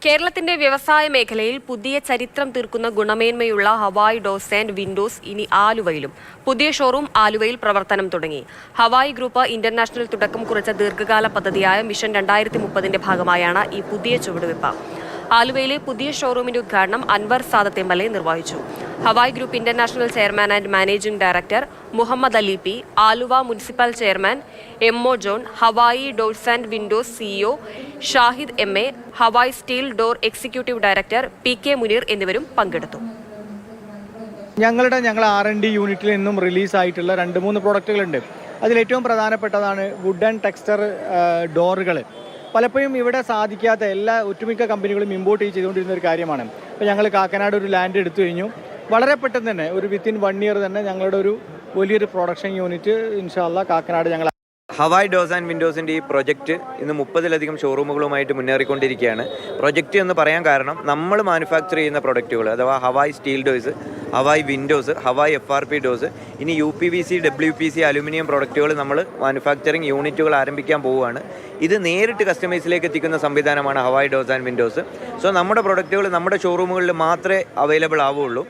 കേരളത്തിന്റെ വ്യവസായ മേഖലയിൽ പുതിയ ചരിത്രം തീർക്കുന്ന ഗുണമേന്മയുള്ള ഹവായ് ഡോർസ് ആൻഡ് വിൻഡോസ് ഇനി ആലുവയിലും. പുതിയ ഷോറൂം ആലുവയിൽ പ്രവർത്തനം തുടങ്ങി. ഹവായ് ഗ്രൂപ്പ് ഇന്റർനാഷണൽ തുടക്കം കുറിച്ച ദീർഘകാല പദ്ധതിയായ മിഷൻ 2030ന്റെ ഭാഗമായാണ് ഈ പുതിയ ചുവടുവെപ്പ്. ആലുവയിലെ പുതിയ ഷോറൂമിന്റെ ഉദ്ഘാടനം അൻവർ സാദത്ത് MLA നിർവഹിച്ചു. Hawai group international chairman and managing director Muhammad Ali P, Aluva municipal chairman MO John, Hawai doors and windows CEO Shahid MA, Hawai steel door executive director PK Muneer എന്നിവരും പങ്കെടുത്തു. ഞങ്ങളുടെ R&D യൂണിറ്റിൽ നിന്നും റിലീസായിട്ടുള്ള 2-3 പ്രോഡക്റ്റുകളുണ്ട്. അതിലേറ്റവും പ്രധാനപ്പെട്ടതാണ് വുഡ് ആൻഡ് ടെക്സ്ചർ ഡോറുകൾ. പലപ്പോഴും ഇവിടെ സാധിക്കാത്ത എല്ലാ ഒട്ടുമിക്ക കമ്പനികളും ഇമ്പോർട്ട് ചെയ്തുകൊണ്ടിരുന്ന ഒരു കാര്യമാണ്. ഇപ്പോൾ ഞങ്ങൾ കാക്കനാട് ഒരു ലാൻഡ് എടുത്തു കഴിഞ്ഞു. വളരെ പെട്ടെന്ന് തന്നെ വിത്തിൻ 1 ഇയർ തന്നെ ഞങ്ങളുടെ ഒരു വലിയൊരു പ്രൊഡക്ഷൻ യൂണിറ്റ് ഇൻഷാ അല്ലാഹ് കാക്കനാട് ഞങ്ങൾ ഹവായ് ഡോർസ് ആൻഡ് വിൻഡോസിൻ്റെ ഈ പ്രൊജക്റ്റ് ഇന്ന് 30-ലധികം ഷോറൂമുകളുമായിട്ട് മുന്നേറിക്കൊണ്ടിരിക്കുകയാണ്. പ്രൊജക്റ്റ് എന്ന് പറയാൻ കാരണം നമ്മൾ മാനുഫാക്ചർ ചെയ്യുന്ന പ്രൊഡക്റ്റുകൾ അഥവാ Hawaii steel doors, Hawaii Windows, Hawaii FRP doors, ഇനി UPVC, WPC, അലുമിനിയം പ്രൊഡക്റ്റുകൾ നമ്മൾ മാനുഫാക്ചറിങ് യൂണിറ്റുകൾ ആരംഭിക്കാൻ പോവുകയാണ്. ഇത് നേരിട്ട് കസ്റ്റമേഴ്സിലേക്ക് എത്തിക്കുന്ന സംവിധാനമാണ് Hawaii doors and Windows. So നമ്മുടെ പ്രൊഡക്റ്റുകൾ നമ്മുടെ ഷോറൂമുകളിൽ മാത്രമേ അവൈലബിൾ ആവുകയുള്ളൂ.